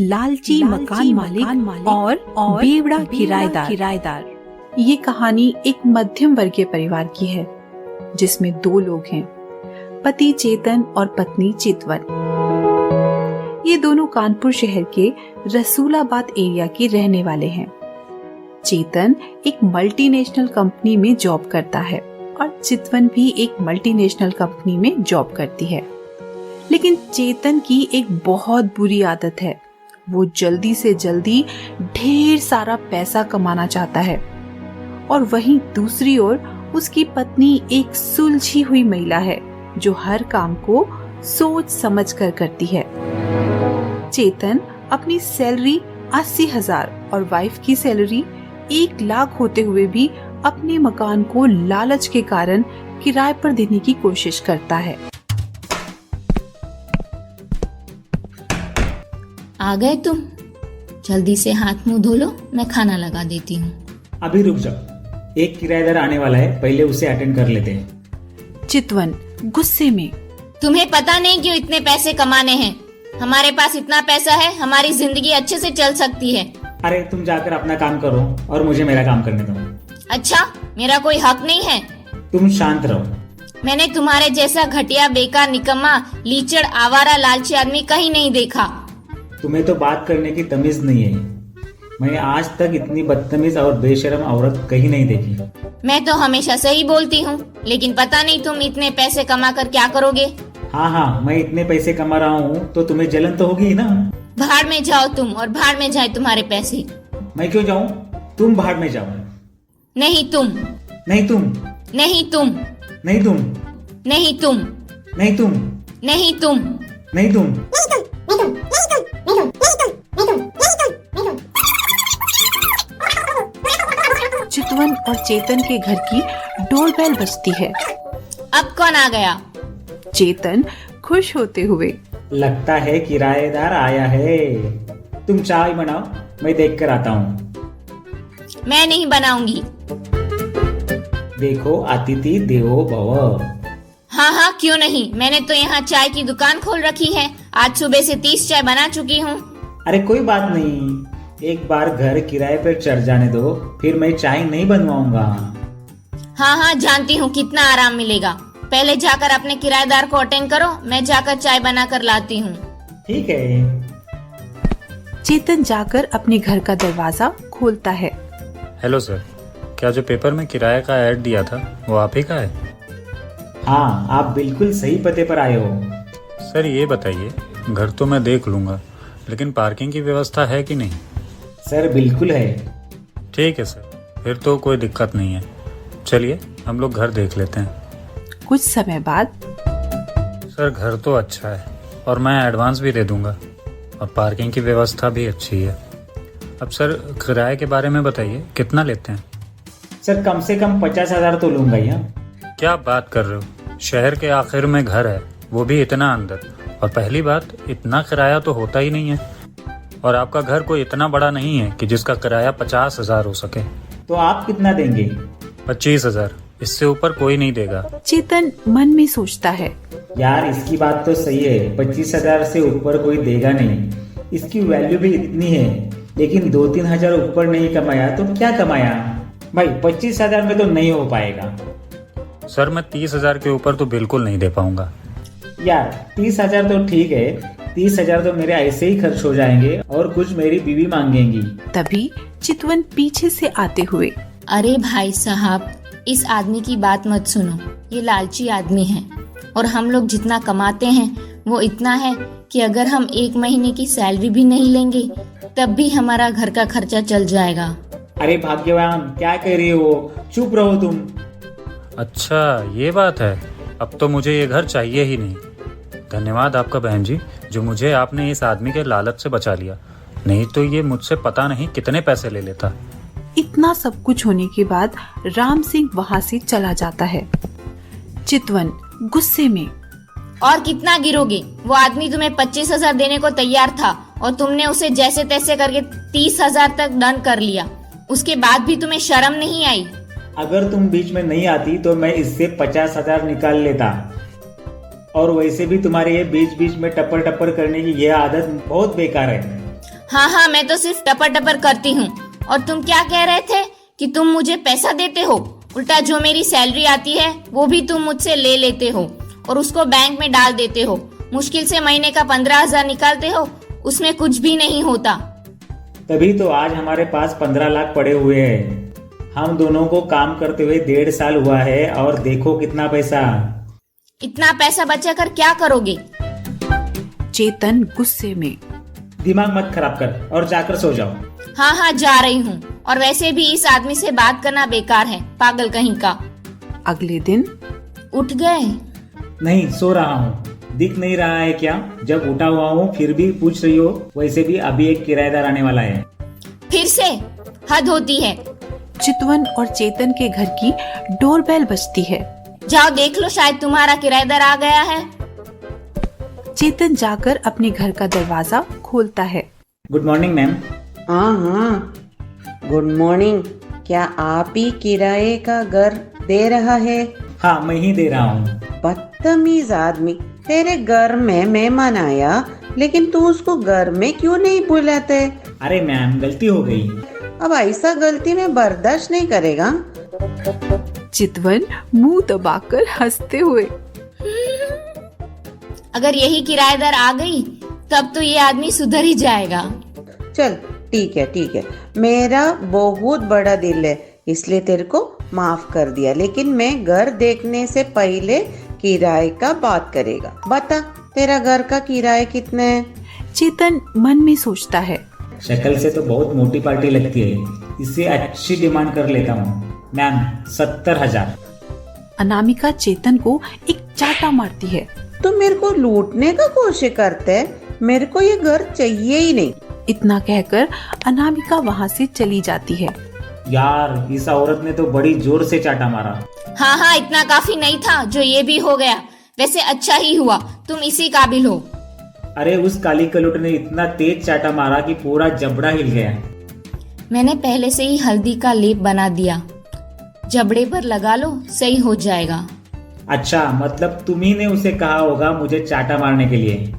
लालची मकान मालिक और बेवड़ा किराएदार। ये कहानी एक मध्यम वर्गीय परिवार की है जिसमें 2 लोग हैं, पति चेतन और पत्नी चितवन। ये दोनों कानपुर शहर के रसूलाबाद एरिया के रहने वाले हैं। चेतन एक मल्टीनेशनल कंपनी में जॉब करता है और चितवन भी एक मल्टीनेशनल कंपनी में जॉब करती है। लेकिन चेतन की एक बहुत बुरी आदत है, वो जल्दी से जल्दी ढेर सारा पैसा कमाना चाहता है। और वहीं दूसरी ओर उसकी पत्नी एक सुलझी हुई महिला है जो हर काम को सोच समझ कर करती है। चेतन अपनी सैलरी 80,000 और वाइफ की सैलरी 1 लाख होते हुए भी अपने मकान को लालच के कारण किराए पर देने की कोशिश करता है। आ गए तुम? जल्दी से हाथ मुंह धो लो, मैं खाना लगा देती हूँ। अभी रुक जाओ, एक किराएदार आने वाला है, पहले उसे अटेंड कर लेते हैं। चितवन गुस्से में, तुम्हें पता नहीं क्यों इतने पैसे कमाने हैं? हमारे पास इतना पैसा है, हमारी जिंदगी अच्छे से चल सकती है। अरे तुम जाकर अपना काम करो और मुझे मेरा काम करने दो। अच्छा, मेरा कोई हक नहीं है? तुम शांत रहो। मैंने तुम्हारे जैसा घटिया, बेकार, निकम्मा, लीचड़, आवारा, लालची आदमी कहीं नहीं देखा। तुम्हें तो बात करने की तमीज नहीं है। मैंने आज तक इतनी बदतमीज और बेशर्म औरत कहीं नहीं देखी। मैं तो हमेशा सही बोलती हूँ, लेकिन पता नहीं तुम इतने पैसे कमा कर क्या करोगे। हाँ, मैं इतने पैसे कमा रहा हूँ तो तुम्हें जलन तो होगी ना। भाड़ में जाओ तुम और भाड़ में जाए तुम्हारे पैसे। मैं क्यों जाऊँ? तुम भाड़ में जाओ। नहीं तुम। नहीं तुम। नहीं तुम। नहीं तुम। नहीं तुम। नहीं तुम। नहीं तुम। नहीं तुम। चितवन और चेतन के घर की डोरबेल बजती है। अब कौन आ गया? चेतन खुश होते हुए, लगता है किराएदार आया है। तुम चाय बनाओ, मैं देख कर आता हूँ। मैं नहीं बनाऊंगी। देखो, अतिथि देवो भव। हाँ, क्यों नहीं, मैंने तो यहाँ चाय की दुकान खोल रखी है। आज सुबह से 30 चाय बना चुकी हूँ। अरे कोई बात नहीं, एक बार घर किराए पर चढ़ जाने दो, फिर मैं चाय नहीं बनवाऊंगा। हाँ, जानती हूँ कितना आराम मिलेगा। पहले जाकर अपने किराएदार को अटेंड करो, मैं जाकर चाय बना कर लाती हूँ। ठीक है। चेतन जाकर अपने घर का दरवाजा खोलता है। हेलो सर, क्या जो पेपर में किराए का ऐड दिया था वो आप ही का है? हाँ, आप बिल्कुल सही पते पर आए हो। सर ये बताइए, घर तो मैं देख लूँगा, लेकिन पार्किंग की व्यवस्था है कि नहीं? सर बिल्कुल है। ठीक है सर, फिर तो कोई दिक्कत नहीं है। चलिए हम लोग घर देख लेते हैं। कुछ समय बाद, सर घर तो अच्छा है और मैं एडवांस भी दे दूंगा और पार्किंग की व्यवस्था भी अच्छी है। अब सर किराए के बारे में बताइए, कितना लेते हैं? सर कम से कम 50,000 तो लूंगा यहाँ। क्या बात कर रहे हो? शहर के आखिर में घर है, वो भी इतना अंदर। और पहली बात, इतना किराया तो होता ही नहीं है। और आपका घर कोई इतना बड़ा नहीं है कि जिसका किराया 50,000 हो सके। तो आप कितना देंगे? 25,000, इससे ऊपर कोई नहीं देगा। चेतन मन में सोचता है, यार इसकी बात तो सही है, 25,000 से ऊपर कोई देगा नहीं। इसकी वैल्यू भी इतनी है, लेकिन 2-3 हजार ऊपर नहीं कमाया तो क्या कमाया भाई? 25,000 में तो नहीं हो पाएगा। सर मैं 30,000 के ऊपर तो बिल्कुल नहीं दे पाऊंगा। यार 30,000 तो ठीक है, 30,000 तो मेरे ऐसे ही खर्च हो जाएंगे और कुछ मेरी बीवी मांगेंगी। तभी चितवन पीछे से आते हुए, अरे भाई साहब, इस आदमी की बात मत सुनो, ये लालची आदमी है और हम लोग जितना कमाते हैं वो इतना है कि अगर हम 1 महीने की सैलरी भी नहीं लेंगे तब भी हमारा घर का खर्चा चल जाएगा। अरे भाग्यवान, क्या कह रही हो? चुप रहो तुम। अच्छा ये बात है, अब तो मुझे ये घर चाहिए ही नहीं। धन्यवाद आपका बहन जी, जो मुझे आपने इस आदमी के लालच से बचा लिया, नहीं तो ये मुझसे पता नहीं कितने पैसे ले लेता। इतना सब कुछ होने के बाद राम सिंह वहाँ से चला जाता है। चितवन गुस्से में, और कितना गिरोगे? वो आदमी तुम्हें 25,000 देने को तैयार था और तुमने उसे जैसे तैसे करके 30,000 तक डन कर लिया। उसके बाद भी तुम्हें शर्म नहीं आई? अगर तुम बीच में नहीं आती तो मैं इससे 50,000 निकाल लेता। और वैसे भी तुम्हारे ये बीच बीच में टप्पर टप्पर करने की यह आदत बहुत बेकार है। हाँ, मैं तो सिर्फ टपर टपर करती हूँ। और तुम क्या कह रहे थे कि तुम मुझे पैसा देते हो? उल्टा जो मेरी सैलरी आती है वो भी तुम मुझसे ले लेते हो और उसको बैंक में डाल देते हो। मुश्किल से महीने का 15,000 निकालते हो, उसमें कुछ भी नहीं होता। तभी तो आज हमारे पास 15 लाख पड़े हुए हैं। हम दोनों को काम करते हुए 1.5 साल हुआ है और देखो कितना पैसा। इतना पैसा बचा कर क्या करोगे? चेतन गुस्से में, दिमाग मत खराब कर और जाकर सो जाओ। हाँ, जा रही हूँ। और वैसे भी इस आदमी से बात करना बेकार है, पागल कहीं का। अगले दिन उठ गए? नहीं, सो रहा हूँ। दिख नहीं रहा है क्या? जब उठा हुआ हूँ फिर भी पूछ रही हो। वैसे भी अभी एक किराएदार आने वाला है। फिर से हद होती है। चितवन और चेतन के घर की डोरबेल बजती है। जाओ देख लो, शायद तुम्हारा किराएदार आ गया है। चेतन जाकर अपने घर का दरवाजा खोलता है। Good morning ma'am. हाँ, गुड मॉर्निंग। क्या आप ही किराए का घर दे रहा है? हाँ, मैं ही दे रहा हूँ। बदतमीज आदमी, तेरे घर में मेहमान आया लेकिन तू उसको घर में क्यों नहीं बुलाते? अरे मैम, गलती हो गई। अब ऐसा गलती में बर्दाश्त नहीं करेगा। चितवन मुंह दबाकर हंसते हुए, अगर यही किराएदार आ गई तब तो ये आदमी सुधर ही जाएगा। चल ठीक है, मेरा बहुत बड़ा दिल है इसलिए तेरे को माफ कर दिया, लेकिन मैं घर देखने से पहले किराए का बात करेगा। बता, तेरा घर का किराया कितना है? चेतन मन में सोचता है। शक्ल से तो बहुत मोटी पार्टी लगती है, इससे अच्छी डिमांड कर लेता हूँ। मैम, 70,000। अनामिका चेतन को एक चाटा मारती है। तो मेरे को लूटने का कोशिश करते है, मेरे को ये घर चाहिए ही नहीं। इतना कहकर अनामिका वहाँ से चली जाती है। यार, इस औरत ने तो बड़ी जोर से चाटा मारा। हाँ, इतना काफी नहीं था जो ये भी हो गया। वैसे अच्छा ही हुआ, तुम इसी काबिल हो। अरे उस काली कलुट ने इतना तेज चाटा मारा कि पूरा जबड़ा हिल गया। मैंने पहले से ही हल्दी का लेप बना दिया, जबड़े पर लगा लो, सही हो जाएगा। अच्छा, मतलब तुम्ही ने उसे कहा होगा मुझे चाटा मारने के लिए।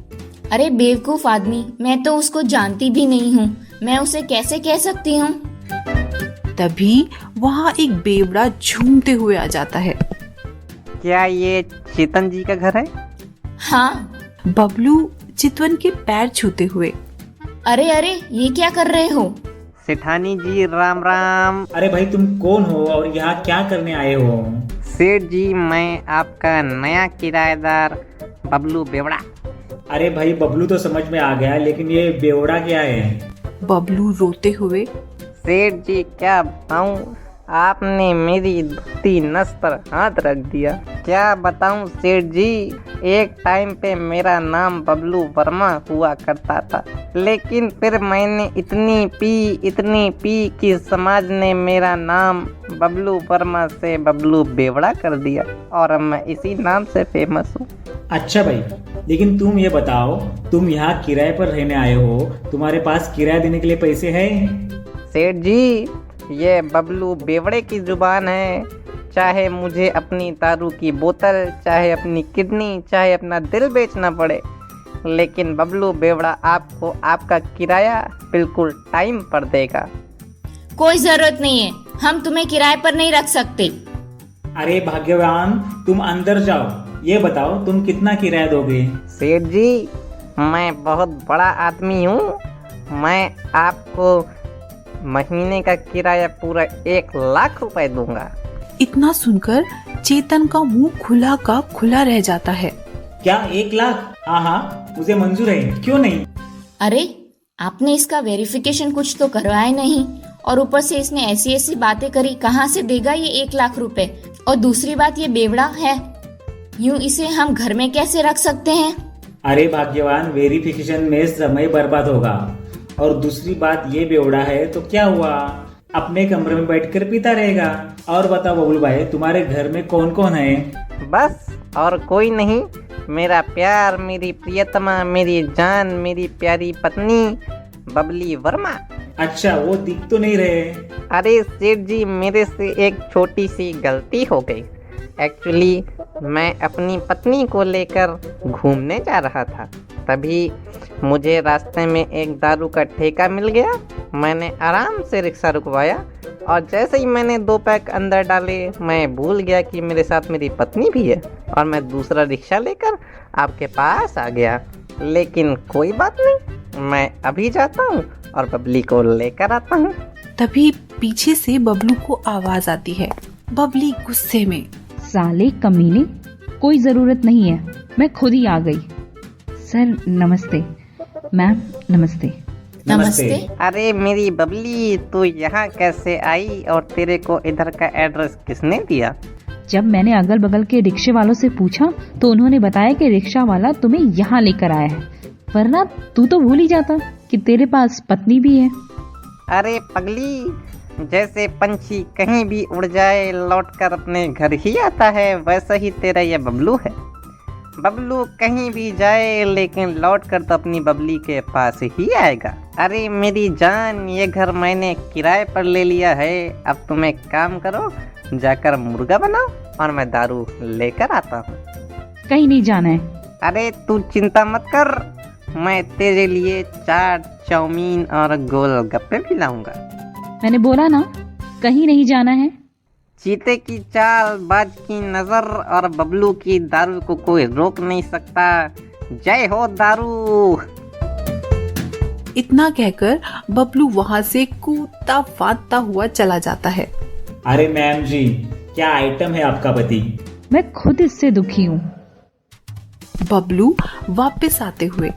अरे बेवकूफ आदमी, मैं तो उसको जानती भी नहीं हूँ, मैं उसे कैसे कह सकती हूँ? तभी वहाँ एक बेवड़ा झूमते हुए आ जाता है। क्या ये चेतन जी का घर है? हाँ। बबलू चितवन के पैर छूते हुए, अरे ये क्या कर रहे हो? सेठानी जी राम राम। अरे भाई, तुम कौन हो और यहाँ क्या करने आए हो? सेठ जी, मैं आपका नया किराएदार बबलू बेवड़ा। अरे भाई, बबलू तो समझ में आ गया, लेकिन ये बेवड़ा क्या है? बबलू रोते हुए, सेठ जी क्या बताऊं, आपने मेरी धोती नस पर हाथ रख दिया। क्या बताऊं सेठ जी, एक टाइम पे मेरा नाम बबलू वर्मा हुआ करता था, लेकिन फिर मैंने इतनी पी कि समाज ने मेरा नाम बबलू वर्मा से बबलू बेवड़ा कर दिया और अब मैं इसी नाम से फेमस हूँ। अच्छा भाई, लेकिन तुम ये बताओ, तुम यहाँ किराए पर रहने आए हो, तुम्हारे पास किराया देने के लिए पैसे हैं? सेठ जी, ये बबलू बेवड़े की जुबान है। चाहे मुझे अपनी दारू की बोतल, चाहे अपनी किडनी, चाहे अपना दिल बेचना पड़े, लेकिन बबलू बेवड़ा आपको आपका किराया बिल्कुल टाइम पर देगा। कोई जरूरत नहीं है, हम तुम्हें किराए पर नहीं रख सकते। अरे भाग्यवान, तुम अंदर जाओ। ये बताओ, तुम कितना किराया दोगे? सेठ जी, मैं बहुत बड़ा आदमी हूँ, मैं आपको महीने का किराया पूरा 1 लाख रुपए दूंगा। इतना सुनकर चेतन का मुंह खुला का खुला रह जाता है। क्या 1 लाख? हाँ हाँ, मुझे मंजूर है, क्यों नहीं। अरे आपने इसका वेरिफिकेशन कुछ तो करवाया नहीं, और ऊपर से इसने ऐसी ऐसी बातें करी, कहाँ से देगा ये 1 लाख रुपए। और दूसरी बात, ये बेवड़ा है, यूं इसे हम घर में कैसे रख सकते हैं। अरे भाग्यवान, वेरिफिकेशन में समय बर्बाद होगा। और दूसरी बात, ये बेवड़ा है तो क्या हुआ, अपने कमरे में बैठकर पीता रहेगा। और बताओ बबलू भाई, तुम्हारे घर में कौन कौन है? बस और कोई नहीं, मेरा प्यार, मेरी प्रियतमा, मेरी जान, मेरी प्यारी पत्नी बबली वर्मा। अच्छा, वो दिख तो नहीं रहे। अरे सेठ जी, मेरे से एक छोटी सी गलती हो गई। एक्चुअली मैं अपनी पत्नी को लेकर घूमने जा रहा था, तभी मुझे रास्ते में एक दारू का ठेका मिल गया। मैंने आराम से रिक्शा रुकवाया, और जैसे ही मैंने 2 पैक अंदर डाले, मैं भूल गया कि मेरे साथ मेरी पत्नी भी है, और मैं दूसरा रिक्शा लेकर आपके पास आ गया। लेकिन कोई बात नहीं, मैं अभी जाता हूँ और बबली को लेकर आता हूँ। तभी पीछे से बबलू को आवाज आती है। बबली गुस्से में, साले कमीने, कोई जरूरत नहीं है, मैं खुद ही आ गई। सर नमस्ते, मैम नमस्ते। नमस्ते। अरे मेरी बबली, तू यहाँ कैसे आई, और तेरे को इधर का एड्रेस किसने दिया? जब मैंने अगल बगल के रिक्शे वालों से पूछा तो उन्होंने बताया कि रिक्शा वाला तुम्हें यहाँ लेकर आया है, वरना तू तो भूल ही जाता कि तेरे पास पत्नी भी है। अरे पगली, जैसे पंछी कहीं भी उड़ जाए लौटकर अपने घर ही आता है, वैसा ही तेरा ये बबलू है। बबलू कहीं भी जाए लेकिन लौटकर तो अपनी बबली के पास ही आएगा। अरे मेरी जान, ये घर मैंने किराए पर ले लिया है। अब तुम एक काम करो, जाकर मुर्गा बनाओ और मैं दारू लेकर आता हूँ। कहीं नहीं जाना है। अरे तू चिंता मत कर, मैं तेरे लिए चाट, चाउमीन और गोलगप्पे भी लाऊंगा। मैंने बोला ना, कहीं नहीं जाना है। चीते की चाल, बाज की नजर और बबलू की दारू को कोई रोक नहीं सकता। जय हो दारू। इतना कहकर बबलू वहाँ से कूदता फांदता हुआ चला जाता है। अरे मैम जी, क्या आइटम है आपका पति? मैं खुद इससे दुखी हूँ। बबलू वापस आते हुए,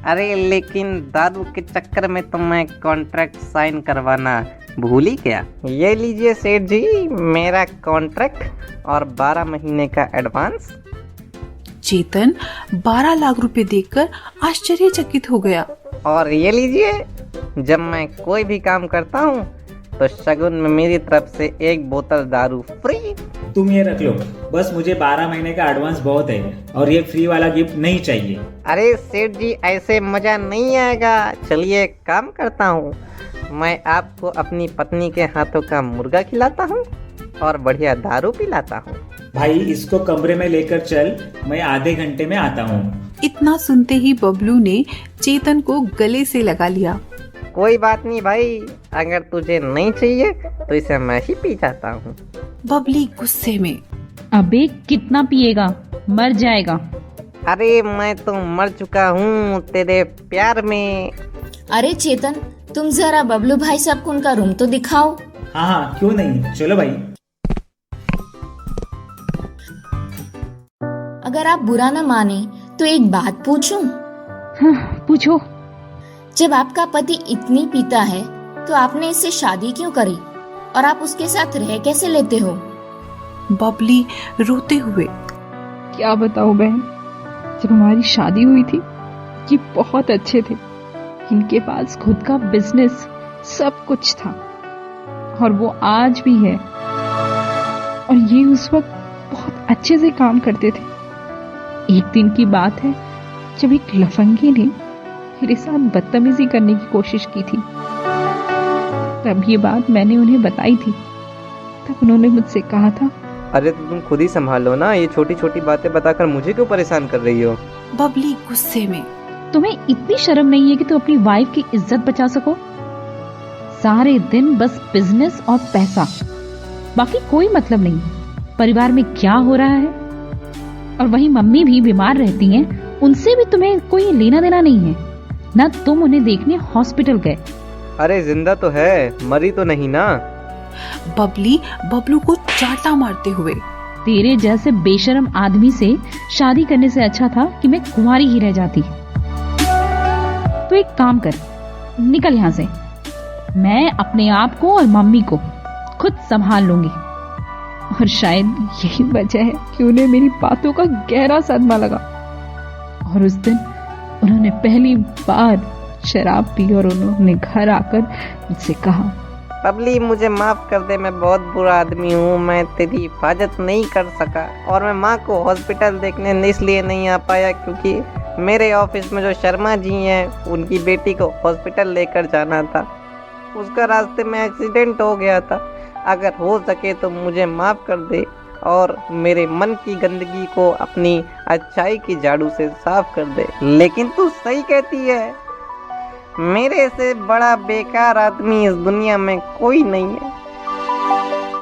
अरे लेकिन दारू के चक्कर में तो मैं कॉन्ट्रैक्ट साइन करवाना भूल ही गया। ये लीजिए सेठ जी, मेरा कॉन्ट्रैक्ट और 12 महीने का एडवांस। चेतन 12 लाख रुपए देखकर आश्चर्यचकित हो गया। और ये लीजिए, जब मैं कोई भी काम करता हूँ तो शगुन में मेरी तरफ से 1 बोतल दारू फ्री। तुम ये रख लो, बस मुझे 12 महीने का एडवांस बहुत है, और ये फ्री वाला गिफ्ट नहीं चाहिए। अरे सेठ जी, ऐसे मजा नहीं आएगा। चलिए काम करता हूँ, मैं आपको अपनी पत्नी के हाथों का मुर्गा खिलाता हूँ और बढ़िया दारू पिलाता हूँ। भाई इसको कमरे में लेकर चल, मैं आधे घंटे में आता हूँ। इतना सुनते ही बबलू ने चेतन को गले से लगा लिया। कोई बात नहीं भाई, अगर तुझे नहीं चाहिए तो इसे मैं ही पी जाता हूँ। बबली गुस्से में, अबे कितना पिएगा, मर जाएगा। अरे मैं तो मर चुका हूँ तेरे प्यार में। अरे चेतन, तुम जरा बबलू भाई साहब को उनका रूम तो दिखाओ। हाँ हाँ, क्यों नहीं, चलो भाई। अगर आप बुरा न माने तो एक बात पूछूं? हाँ पूछो। जब आपका पति इतनी पीता है तो आपने इससे शादी क्यों करी, और आप उसके साथ रह कैसे लेते हो? बबली रोते हुए, क्या बताऊं बहन, जब हमारी शादी हुई थी ये बहुत अच्छे थे, इनके पास खुद का बिजनेस सब कुछ था, और वो आज भी है, और ये उस वक्त बहुत अच्छे से काम करते थे। एक दिन की बात है जब एक लफंगे ने मेरे साथ बदतमीजी करने की कोशिश की थी। तब ये बात मैंने उन्हें बताई थी। तब उन्होंने मुझसे कहा था, अरे तो तुम खुद ही संभालो ना, ये छोटी छोटी बातें बताकर मुझे क्यों परेशान कर रही हो? बबली गुस्से में, तुम्हें इतनी शर्म नहीं है कि तुम अपनी वाइफ की इज्जत बचा सको? सारे दिन बस बिजनेस और पैसा, बाकी कोई मतलब नहीं परिवार में क्या हो रहा है। और वहीं मम्मी भी बीमार रहती हैं, उनसे भी तुम्हें कोई लेना देना नहीं है ना। तुम उन्हें देखने हॉस्पिटल गए। अरे जिंदा तो है, मरी तो नहीं ना। बबली बबलू को चाटा मारते हुए, तेरे जैसे बेशरम आदमी से शादी करने से अच्छा था कि मैं कुंवारी ही रह जाती। तो एक काम कर, निकल यहाँ से। मैं अपने आप को और मम्मी को खुद संभाल लूंगी। और शायद यही वजह है कि उन्हें मेरी बातों का गहरा सदमा लगा और उस दिन उन्होंने पहली बार शराब पी और उन्होंने घर आकर मुझसे कहा, बबली मुझे माफ कर दे, मैं बहुत बुरा आदमी हूँ, मैं तेरी हिफाजत नहीं कर सका। और मैं माँ को हॉस्पिटल देखने इसलिए नहीं आ पाया क्योंकि मेरे ऑफिस में जो शर्मा जी हैं उनकी बेटी को हॉस्पिटल लेकर जाना था। उसका रास्ते में एक्सीडेंट हो गया था। अगर हो सके तो मुझे माफ कर दे और मेरे मन की गंदगी को अपनी अच्छाई की झाड़ू से साफ कर दे। लेकिन तू सही कहती है, मेरे से बड़ा बेकार आदमी इस दुनिया में कोई नहीं है।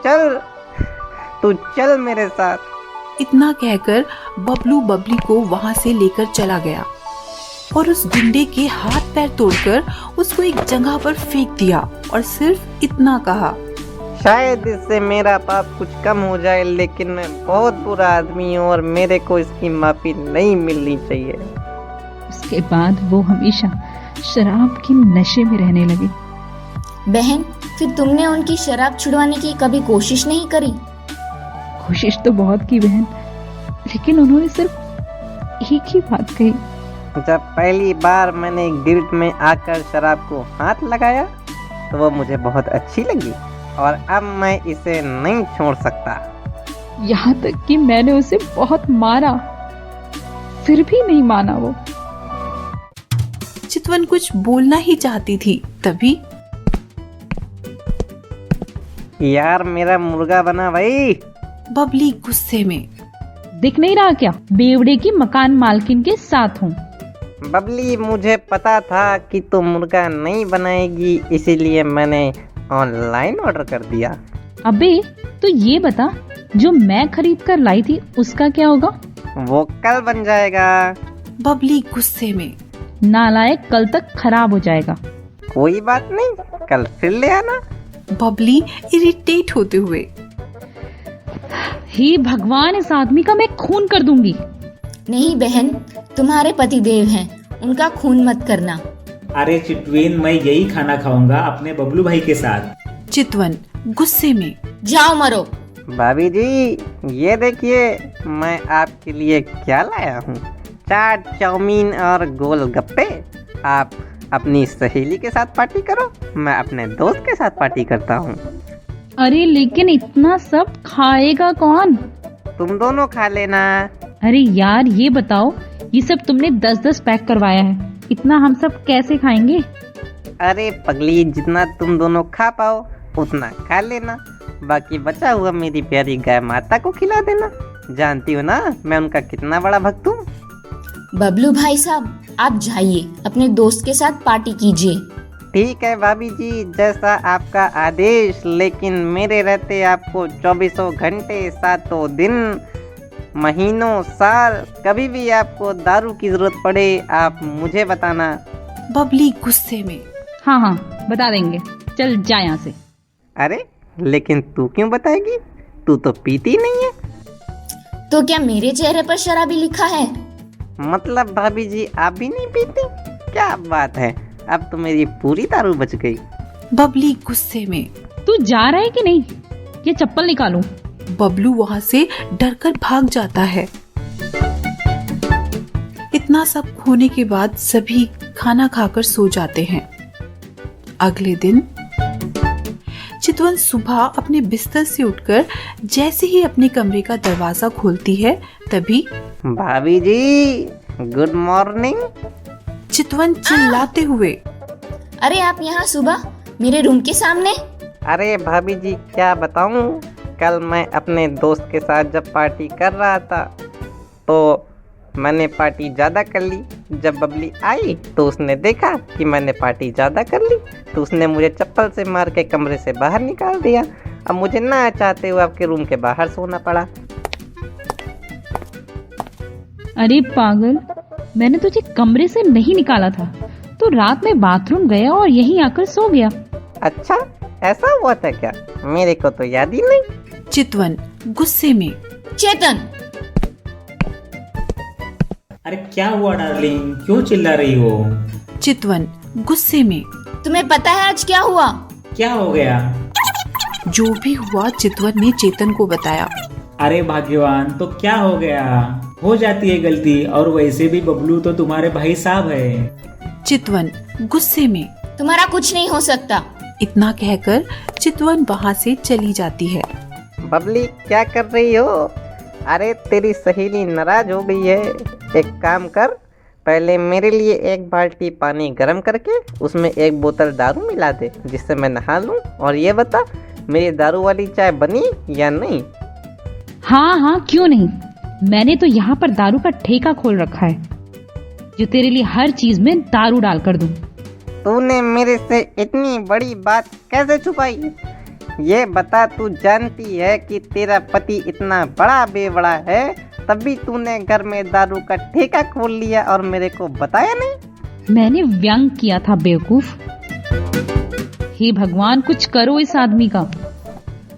चल तू चल मेरे साथ। इतना कहकर बबलू बबली को वहां से लेकर चला गया और उस गुंडे के हाथ पैर तोड़कर उसको एक जगह पर फेंक दिया और सिर्फ इतना कहा, शायद इससे मेरा पाप कुछ कम हो जाए, लेकिन मैं बहुत बुरा आदमी हूँ और मेरे को इसकी माफी नहीं मिलनी चाहिए। उसके बाद वो हमेशा शराब के नशे में रहने लगे। बहन, फिर तुमने उनकी शराब छुड़वाने की कभी कोशिश नहीं करी? कोशिश तो बहुत की बहन, लेकिन उन्होंने सिर्फ एक ही बात कही। जब पहली बार मैंने गिल्ट में आकर शराब को हाथ लगाया तो वो मुझे बहुत अच्छी लगी और अब मैं इसे नहीं छोड़ सकता। यहाँ तक कि मैंने उसे बहुत मारा, फिर भी नहीं माना वो। चितवन कुछ बोलना ही चाहती थी, तभी यार मेरा मुर्गा बना भाई। बबली गुस्से में, दिख नहीं रहा क्या बेवड़े की मकान मालकिन के साथ हूँ? बबली मुझे पता था कि तुम मुर्गा नहीं बनाएगी, इसीलिए मैंने ऑनलाइन ऑर्डर कर दिया। अबे तो ये बता, जो मैं खरीद कर लाई थी उसका क्या होगा? वो कल बन जाएगा। बबली गुस्से में, नालायक, कल तक खराब हो जाएगा। कोई बात नहीं, कल फिर ले आना। बबली इरिटेट होते हुए, हे भगवान, इस आदमी का मैं खून कर दूंगी। नहीं बहन, तुम्हारे पति देव हैं, उनका खून मत करना। अरे चितवन, मैं यही खाना खाऊंगा अपने बबलू भाई के साथ। चितवन गुस्से में, जाओ मरो। भाभी जी ये देखिए मैं आपके लिए क्या लाया हूँ, चाट, चाउमीन और गोलगप्पे। आप अपनी सहेली के साथ पार्टी करो, मैं अपने दोस्त के साथ पार्टी करता हूँ। अरे लेकिन इतना सब खाएगा कौन? तुम दोनों खा लेना। अरे यार ये बताओ, ये सब तुमने 10-10 पैक करवाया है, इतना हम सब कैसे खाएंगे? अरे पगली, जितना तुम दोनों खा पाओ उतना खा लेना, बाकी बचा हुआ मेरी प्यारी गाय माता को खिला देना। जानती हो ना मैं उनका कितना बड़ा भक्त हूँ। बबलू भाई साहब, आप जाइए, अपने दोस्त के साथ पार्टी कीजिए। ठीक है भाभी जी, जैसा आपका आदेश, लेकिन मेरे रहते आपको 24 घंटे, 7 दिन, महीनों, साल, कभी भी आपको दारू की जरूरत पड़े आप मुझे बताना। बबली गुस्से में, हाँ हाँ बता देंगे, चल जा यहाँ से। अरे लेकिन तू क्यों बताएगी, तू तो पीती नहीं है। तो क्या मेरे चेहरे पर शराबी लिखा है? मतलब भाभी जी आप भी नहीं पीती? क्या बात है, अब तो मेरी पूरी दारू बच गई। बबली गुस्से में, तू जा रहा है कि नहीं? ये चप्पल निकालूं? बबलू वहाँ से डरकर भाग जाता है। इतना सब होने के बाद सभी खाना खाकर सो जाते हैं। अगले दिन चितवन सुबह अपने बिस्तर से उठकर जैसे ही अपने कमरे का दरवाजा खोलती है तभी भाभी जी गुड मॉर्निंग। चितवन चिल्लाते हुए, अरे आप यहाँ सुबह मेरे रूम के सामने? अरे भाभी जी क्या बताऊं, कल मैं अपने दोस्त के साथ जब पार्टी कर रहा था तो मैंने पार्टी ज़्यादा कर ली। जब बबली आई तो उसने देखा कि मैंने पार्टी ज़्यादा कर ली तो उसने मुझे चप्पल से मार के कमरे से बाहर निकाल दिया। अब मुझे ना चाहते हुए आपके रूम के बाहर सोना पड़ा। अरे पागल, मैंने तुझे कमरे से नहीं निकाला था, तो रात में बाथरूम गया और यहीं आकर सो गया। अच्छा ऐसा हुआ था क्या, मेरे को तो याद ही नहीं। चितवन गुस्से में, चेतन, अरे क्या हुआ डार्लिंग, क्यों चिल्ला रही हो? चितवन गुस्से में। तुम्हें पता है आज क्या हुआ? क्या हो गया? जो भी हुआ चितवन ने चेतन को बताया। अरे भाग्यवान, तो क्या हो गया? हो जाती है गलती, और वैसे भी बबलू तो तुम्हारे भाई साहब है। चितवन गुस्से में। तुम्हारा कुछ नहीं हो सकता। इतना कहकर चितवन वहाँ से चली जाती है। बबली क्या कर रही हो? अरे तेरी सहेली नाराज हो गई है। एक काम कर, पहले मेरे लिए एक बाल्टी पानी गर्म करके उसमें एक बोतल दारू मिला दे, जिससे मैं नहा लूं। और ये बता, मेरी दारू वाली चाय बनी या नहीं? हाँ हाँ, क्यों नहीं। मैंने तो यहाँ पर दारू का ठेका खोल रखा है, जो तेरे लिए हर चीज में दारू डाल कर दूं। तूने मेरे से इतनी बड़ी बात कैसे छुपाई? ये बता, तू जानती है कि तेरा पति इतना बड़ा बेवड़ा है, तब भी तूने घर में दारू का ठेका खोल लिया और मेरे को बताया नहीं? मैंने व्यंग किया था बेवकूफ। हे भगवान, कुछ करो इस आदमी का।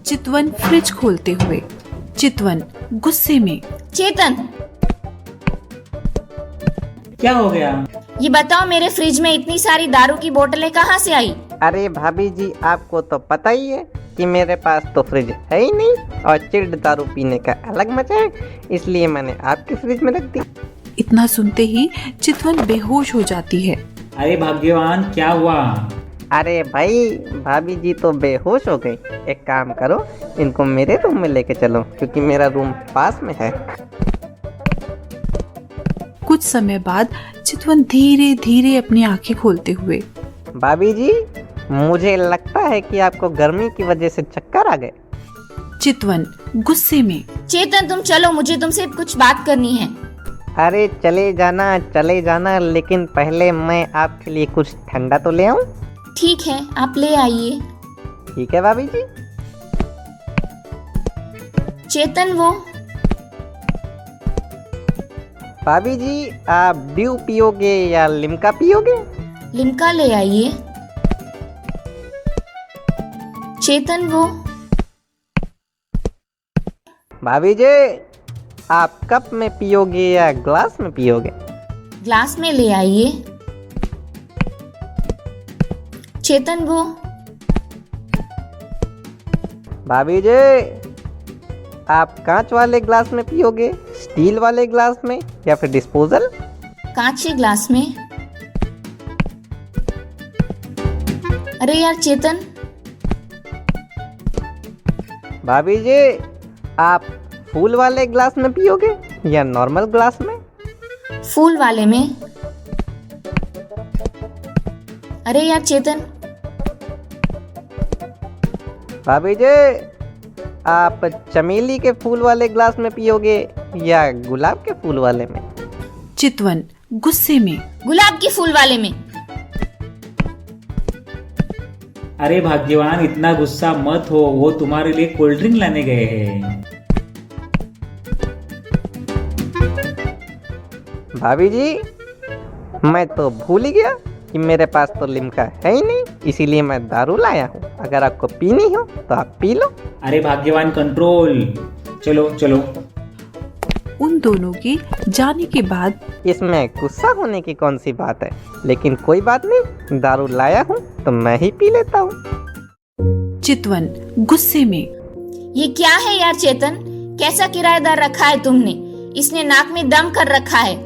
चितवन फ्रिज खोलते हुए। चितवन गुस्से में। चेतन, क्या हो गया? ये बताओ, मेरे फ्रिज में इतनी सारी दारू की बोतलें कहाँ से आई? अरे भाभी जी, आपको तो पता ही है कि मेरे पास तो फ्रिज है ही नहीं, और चिल्ड दारू पीने का अलग मजा है, इसलिए मैंने आपके फ्रिज में रख दी। इतना सुनते ही चितवन बेहोश हो जाती है। अरे भाग्यवान, क्या हुआ? अरे भाई, भाभी जी तो बेहोश हो गई। एक काम करो, इनको मेरे रूम में लेके चलो, क्योंकि मेरा रूम पास में है। कुछ समय बाद चितवन धीरे धीरे अपनी आंखें खोलते हुए। भाभी जी, मुझे लगता है कि आपको गर्मी की वजह से चक्कर आ गए। चितवन गुस्से में। चेतन, तुम चलो, मुझे तुमसे कुछ बात करनी है। अरे चले जाना, लेकिन पहले मैं आपके लिए कुछ ठंडा तो ले आऊं? ठीक है, आप ले आइए। ठीक है भाभी जी। चेतन, वो भाभी जी, आप ड्यू पियोगे या लिम्का पियोगे? लिम्का ले आइए। चेतन, वो भाभी जी, आप कप में पियोगे या ग्लास में पियोगे? ग्लास में ले आइए। चेतन, वो भाभी जी, आप कांच वाले ग्लास में पियोगे, स्टील वाले ग्लास में, या फिर डिस्पोजल? कांच के ग्लास में। अरे यार चेतन, भाभी जी, आप फूल वाले ग्लास में पियोगे या नॉर्मल ग्लास में? फूल वाले में। अरे यार चेतन, भाभी जी, आप चमेली के फूल वाले ग्लास में पियोगे या गुलाब के फूल वाले में? चितवन गुस्से में। गुलाब के फूल वाले में। अरे भाग्यवान, इतना गुस्सा मत हो, वो तुम्हारे लिए कोल्ड ड्रिंक लाने गए हैं। भाभी जी, मैं तो भूल ही गया कि मेरे पास तो लिम्का है ही नहीं, इसीलिए मैं दारू लाया हूँ। अगर आपको पीनी हो तो आप पी लो। अरे भाग्यवान, कंट्रोल। चलो चलो। उन दोनों के जाने के बाद इसमें गुस्सा होने की कौन सी बात है, लेकिन कोई बात नहीं, दारू लाया हूँ तो मैं ही पी लेता हूँ। चितवन गुस्से में। ये क्या है यार चेतन, कैसा किराएदार रखा है तुमने? इसने नाक में दम कर रखा है।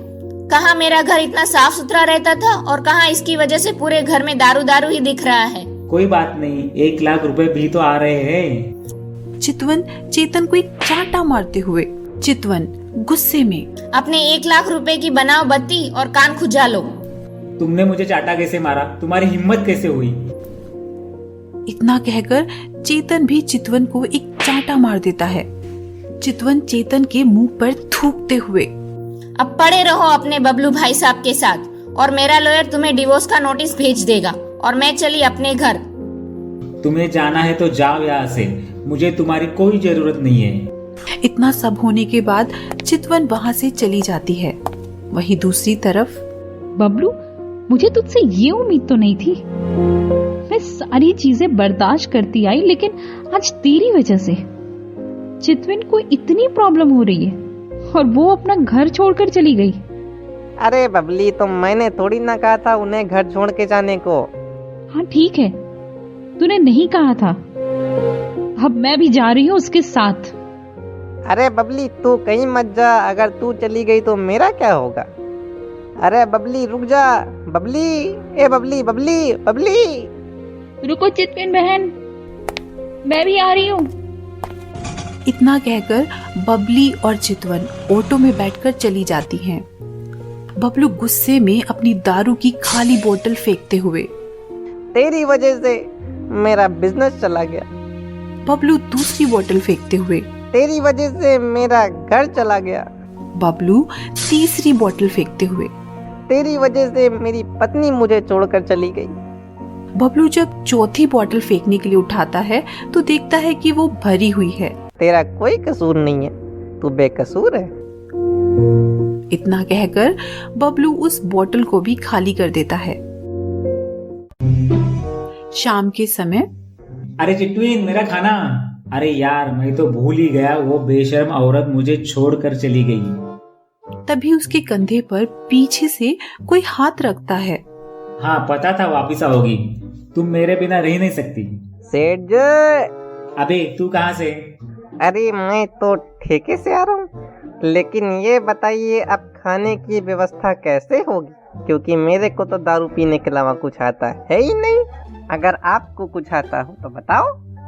कहाँ मेरा घर इतना साफ सुथरा रहता था, और कहाँ इसकी वजह से पूरे घर में दारू दारू ही दिख रहा है। कोई बात नहीं, 1 लाख रुपए भी तो आ रहे हैं। चितवन चेतन को एक चांटा मारते हुए। चितवन गुस्से में। अपने 1 लाख रुपए की बनाओ बत्ती और कान खुजा लो। तुमने मुझे चाटा कैसे मारा? तुम्हारी हिम्मत कैसे हुई? इतना कहकर चेतन भी चितवन को एक चांटा मार देता है। चितवन चेतन के मुंह पर थूकते हुए। अब पड़े रहो अपने बबलू भाई साहब के साथ, और मेरा लॉयर तुम्हें डिवोर्स का नोटिस भेज देगा, और मैं चली अपने घर। तुम्हें जाना है तो जाओ यहाँ से, मुझे तुम्हारी कोई जरूरत नहीं है। इतना सब होने के बाद चितवन वहाँ से चली जाती है। वहीं दूसरी तरफ बबलू, मुझे तुझसे ये उम्मीद तो नहीं थी। मैं सारी चीजें बर्दाश्त करती आई, लेकिन आज तेरी वजह से चितविन को इतनी प्रॉब्लम हो रही है और वो अपना घर छोड़कर चली गई। अरे बबली, तो मैंने थोड़ी ना कहा था उन्हें घर छोड़ के जाने को। हाँ ठीक है, तूने नहीं कहा था। अब मैं भी जा रही हूँ उसके साथ। अरे बबली, तू कहीं मत जा। अगर तू चली गई तो मेरा क्या होगा? अरे बबली रुक जा। बबली, ए बबली बबली बबली। रुको चितविन बहन, मैं भी आ रही हूँ। इतना कहकर बबली और चितवन ऑटो में बैठकर चली जाती हैं। बबलू गुस्से में अपनी दारू की खाली बोतल फेंकते हुए, तेरी वजह से मेरा बिजनेस चला गया। बबलू दूसरी बोतल फेंकते हुए, तेरी वजह से मेरा घर चला गया। बबलू तीसरी बोतल फेंकते हुए, तेरी वजह से मेरी पत्नी मुझे छोड़कर चली गई। बबलू जब चौथी बोतल फेंकने के लिए उठाता है तो देखता है कि वो भरी हुई है। तेरा कोई कसूर नहीं है, तू बेकसूर है। इतना कहकर बबलू उस बोतल को भी खाली कर देता है। शाम के समय, अरे चिट्टुइन, मेरा खाना। अरे यार, मैं तो भूल ही गया, वो बेशर्म औरत मुझे छोड़कर चली गई। तभी उसके कंधे पर पीछे से कोई हाथ रखता है। हाँ, पता था वापिस आओगी। तुम मेरे बिना रह नहीं सकती। सेठ जी। अबे तू कहाँ से? अरे मैं तो ठेके से आ रहा हूँ, लेकिन ये बताइए अब खाने की व्यवस्था कैसे होगी? क्योंकि मेरे को तो दारू पीने के अलावा कुछ आता है ही नहीं। अगर आपको कुछ आता हो तो बताओ।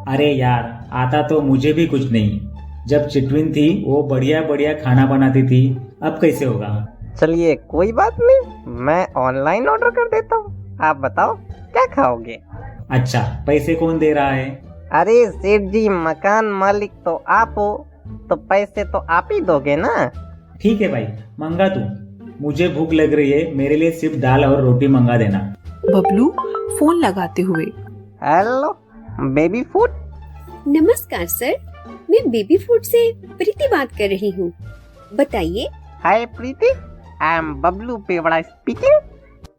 अरे यार, आता तो मुझे भी कुछ नहीं। जब चिटविन थी वो बढ़िया बढ़िया खाना बनाती थी, अब कैसे होगा? चलिए कोई बात नहीं, मैं ऑनलाइन ऑर्डर कर देता हूँ। आप बताओ क्या खाओगे? अच्छा, पैसे कौन दे रहा है? अरे सेठ जी, मकान मालिक तो आप हो, तो पैसे तो आप ही दोगे ना। ठीक है भाई, मंगा तू। मुझे भूख लग रही है, मेरे लिए सिर्फ दाल और रोटी मंगा देना। बबलू फोन लगाते हुए, हेलो बेबी फूड। नमस्कार सर, मैं बेबी फूड से प्रीति बात कर रही हूँ, बताइए। हाय प्रीति, आई एम बबलू बेवड़ा स्पीकिंग।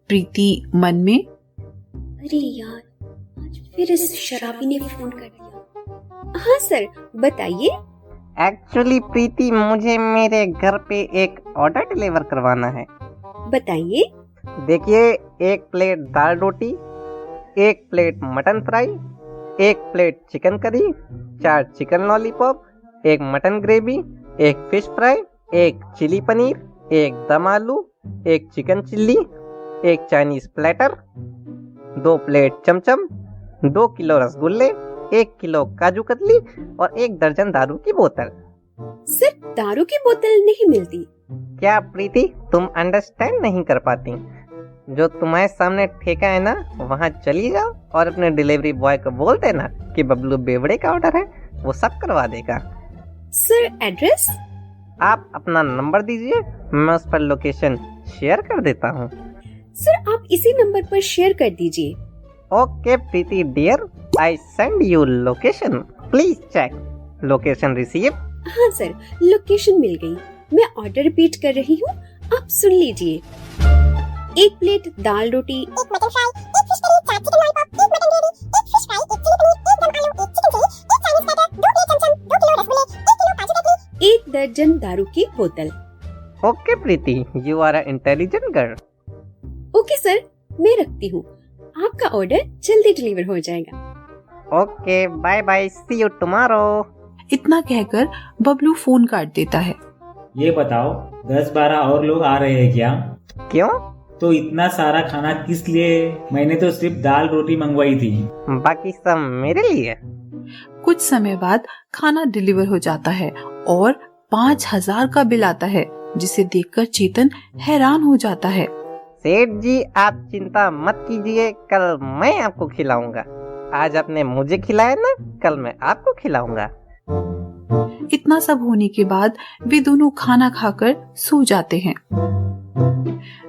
प्रीति मन में, अरे यार, आज फिर इस शराबी ने फोन कर दिया। हाँ सर, बताइए। एक्चुअली प्रीति, मुझे मेरे घर पे एक ऑर्डर डिलीवर करवाना है। बताइए। देखिए, एक प्लेट दाल रोटी, एक प्लेट मटन फ्राई, एक plate chicken curry, 4 chicken lollipop, एक मटन ग्रेवी, एक फिश फ्राई, एक चिली पनीर, एक दम आलू, एक चिकन चिल्ली, एक चाइनीज प्लेटर, 2 प्लेट चमचम, 2 किलो रसगुल्ले, 1 किलो काजू कतली और 1 दर्जन दारू की बोतल। सर, दारू की बोतल नहीं मिलती। क्या प्रीति, तुम अंडरस्टैंड नहीं कर पाती? जो तुम्हारे सामने ठेका है ना, वहाँ चली जाओ और अपने डिलीवरी बॉय को बोल देना कि बबलू बेवड़े का ऑर्डर है, वो सब करवा देगा। Sir, address? आप अपना नंबर दीजिए, मैं उस पर लोकेशन शेयर कर देता हूँ। सर, आप इसी नंबर पर शेयर कर दीजिए। Okay Preeti dear, I send you location, please check. Location receive. हाँ सर, लोकेशन मिल गई। मैं ऑर्डर रिपीट कर रही हूँ, आप सुन लीजिए। 1 प्लेट दाल रोटी, 1 mutton fry, 1 fish curry, 4 chicken lollipop, 1 mutton gravy, 1 fish fry, 1 chilli paneer, 1 दम आलू, 1 chicken chilli, 1 Chinese platter, 2 plate चमचम, 2 किलो रसगुल्ले, 1 किलो काजू कतली, 1 दर्जन दारू की बोतल। Okay Preeti, you are a intelligent girl. Okay sir, मैं रखती हूँ। आपका ऑर्डर जल्दी डिलीवर हो जाएगा। Okay, bye bye, see you tomorrow. इतना कहकर बबलू फोन काट देता है। ये बताओ, 10-12 और लोग आ रहे हैं क्या? क्यों? तो इतना सारा खाना किस लिए? मैंने तो सिर्फ दाल रोटी मंगवाई थी। बाकी सब मेरे लिए। कुछ समय बाद खाना डिलीवर हो जाता है और 5000 का बिल आता है, जिसे देखकर चेतन हैरान हो जाता है। सेठ जी, आप चिंता मत कीजिए, कल मैं आपको खिलाऊंगा। आज आपने मुझे खिलाया ना, कल मैं आपको खिलाऊंगा। इतना सब होने के बाद वे दोनों खाना खाकर सो जाते हैं।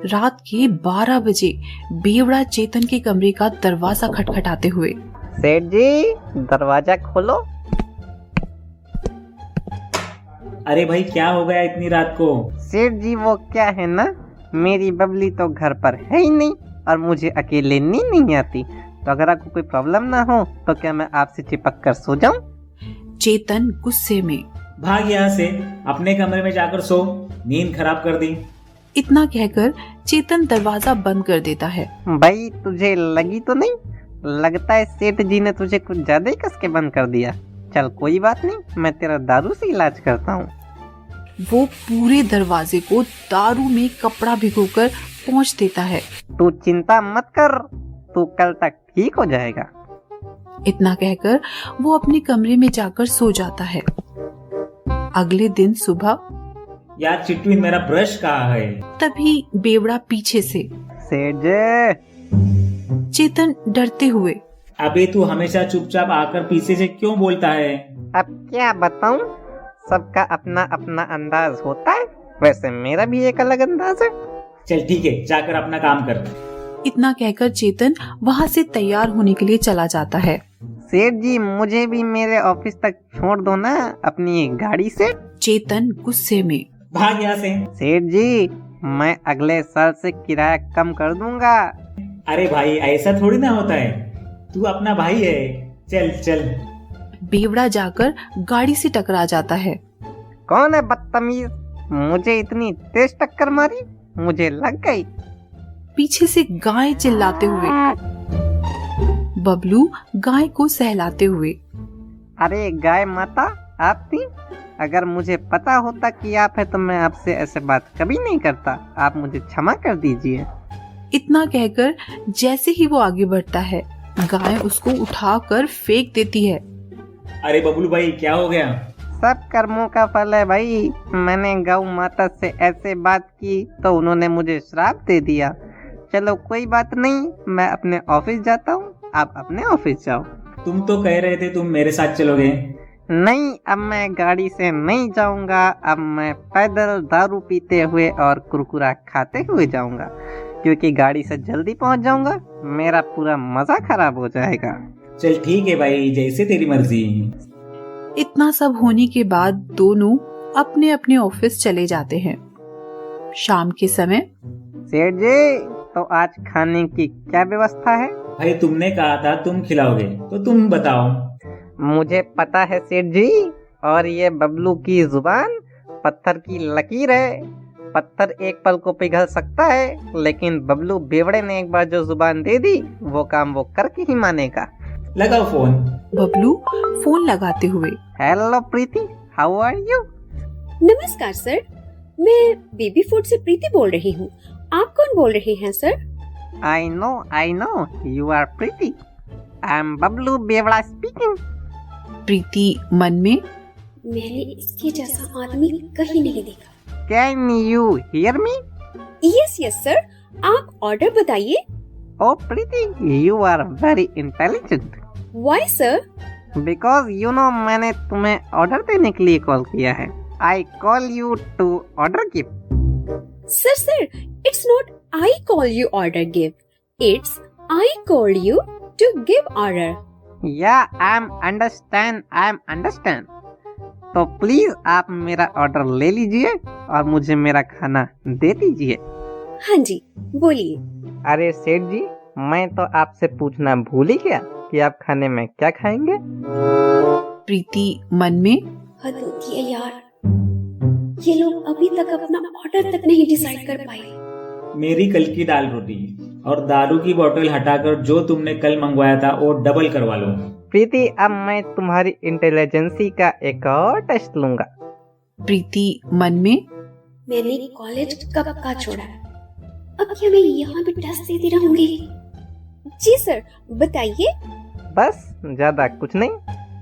रात के 12 बजे बेवड़ा चेतन के कमरे का दरवाजा खटखटाते हुए, सेठ जी दरवाजा खोलो। अरे भाई, क्या हो गया इतनी रात को? सेठ जी, वो क्या है ना, मेरी बबली तो घर पर है ही नहीं और मुझे अकेले नींद नहीं आती, तो अगर आपको कोई प्रॉब्लम ना हो तो क्या मैं आपसे चिपक कर सो जाऊं? चेतन गुस्से में, भाग यहाँ से, अपने कमरे में जाकर सो, नींद खराब कर दी। इतना कहकर चेतन दरवाजा बंद कर देता है। भाई तुझे लगी तो नहीं? लगता है सेठ जी ने तुझे कुछ ज्यादा ही कस के बंद कर दिया। चल कोई बात नहीं, मैं तेरा दारू से इलाज करता हूँ। वो पूरे दरवाजे को दारू में कपड़ा भिगोकर पोंछ देता है। तू चिंता मत कर, तू कल तक ठीक हो जाएगा। इतना कहकर वो अपने कमरे में जाकर सो जाता है। अगले दिन सुबह, यार चिट्टू, मेरा ब्रश कहाँ है? तभी बेवड़ा पीछे से। सेठ जी, चेतन डरते हुए, अबे तू हमेशा चुपचाप आकर पीछे से क्यों बोलता है? अब क्या बताऊं, सबका अपना अपना अंदाज होता है, वैसे मेरा भी एक अलग अंदाज है। चल ठीक है, जाकर अपना काम कर। इतना कहकर चेतन वहाँ से तैयार होने के लिए चला जाता है। सेठ जी, मुझे भी मेरे ऑफिस तक छोड़ दो ना अपनी गाड़ी से। चेतन गुस्से में, भाग यहाँ से। सेठ जी, मैं अगले साल से किराया कम कर दूंगा। अरे भाई, ऐसा थोड़ी ना होता है, तू अपना भाई है। चल चल। बेवड़ा जाकर गाड़ी से टकरा जाता है। कौन है बदतमीज, मुझे इतनी तेज टक्कर मारी, मुझे लग गई। पीछे से गाय चिल्लाते हुए, बबलू गाय को सहलाते हुए, अरे गाय माता, आप थी? अगर मुझे पता होता कि आप है तो मैं आपसे ऐसे बात कभी नहीं करता। आप मुझे क्षमा कर दीजिए। इतना कहकर जैसे ही वो आगे बढ़ता है, गाय उसको उठाकर फेंक देती है। अरे बबलू भाई, क्या हो गया? सब कर्मों का फल है भाई। मैंने गौ माता से ऐसे बात की तो उन्होंने मुझे श्राप दे दिया। चलो कोई बात नहीं, मैं अपने ऑफिस जाता हूँ, आप अपने ऑफिस जाओ। तुम तो कह रहे थे तुम मेरे साथ चलोगे। नहीं, अब मैं गाड़ी से नहीं जाऊंगा। अब मैं पैदल दारू पीते हुए और कुरकुरा खाते हुए जाऊंगा, क्योंकि गाड़ी से जल्दी पहुंच जाऊंगा, मेरा पूरा मजा खराब हो जाएगा। चल ठीक है भाई, जैसे तेरी मर्जी। इतना सब होने के बाद दोनों अपने अपने ऑफिस चले जाते हैं। शाम के समय, सेठ जी, तो आज खाने की क्या व्यवस्था है? भाई तुमने कहा था तुम खिलाओगे, तो तुम बताओ। मुझे पता है सेठ जी, और ये बबलू की जुबान पत्थर की लकीर है। पत्थर एक पल को पिघल सकता है, लेकिन बबलू बेवड़े ने एक बार जो जुबान दे दी, वो काम वो करके ही मानेगा। लगाओ फोन। बबलू फोन लगाते हुए, hello Preeti, how are you? नमस्कार सर, मैं बेबी फूड से प्रीति बोल रही हूँ। आप कौन बोल रहे हैं sir? I know, you are Preeti. I am Bablu बेवड़ा स्पीकिंग। प्रीति मन में, मैंने इसके जैसा आदमी कहीं नहीं देखा। Can you hear me? Yes sir, आप ऑर्डर बताइए। O Preeti, you are very intelligent. Why sir? Because you know, मैंने तुम्हें ऑर्डर देने के लिए कॉल किया है। I call you to order give. Sir, it's not I call you order give. It's I call you to give order. Yeah, I understand. तो please आप मेरा ऑर्डर ले लीजिए और मुझे मेरा खाना दे दीजिए। हाँ जी, बोलिए। अरे सेठ जी, मैं तो आपसे पूछना भूल ही गया कि आप खाने में क्या खाएंगे। प्रीति मन में, हद होती है यार, ये लोग अभी तक अपना ऑर्डर तक नहीं डिसाइड कर पाए। मेरी कल की दाल रोटी और दारू की बोतल हटाकर जो तुमने कल मंगवाया था वो डबल करवा लो। प्रीति, अब मैं तुम्हारी इंटेलिजेंसी का एक और टेस्ट लूंगा। प्रीति मन में, मैंने कॉलेज कब का छोड़ा, अब क्या मैं यहाँ भी टेस्ट देती रहूंगी? जी सर, बताइए। बस ज्यादा कुछ नहीं,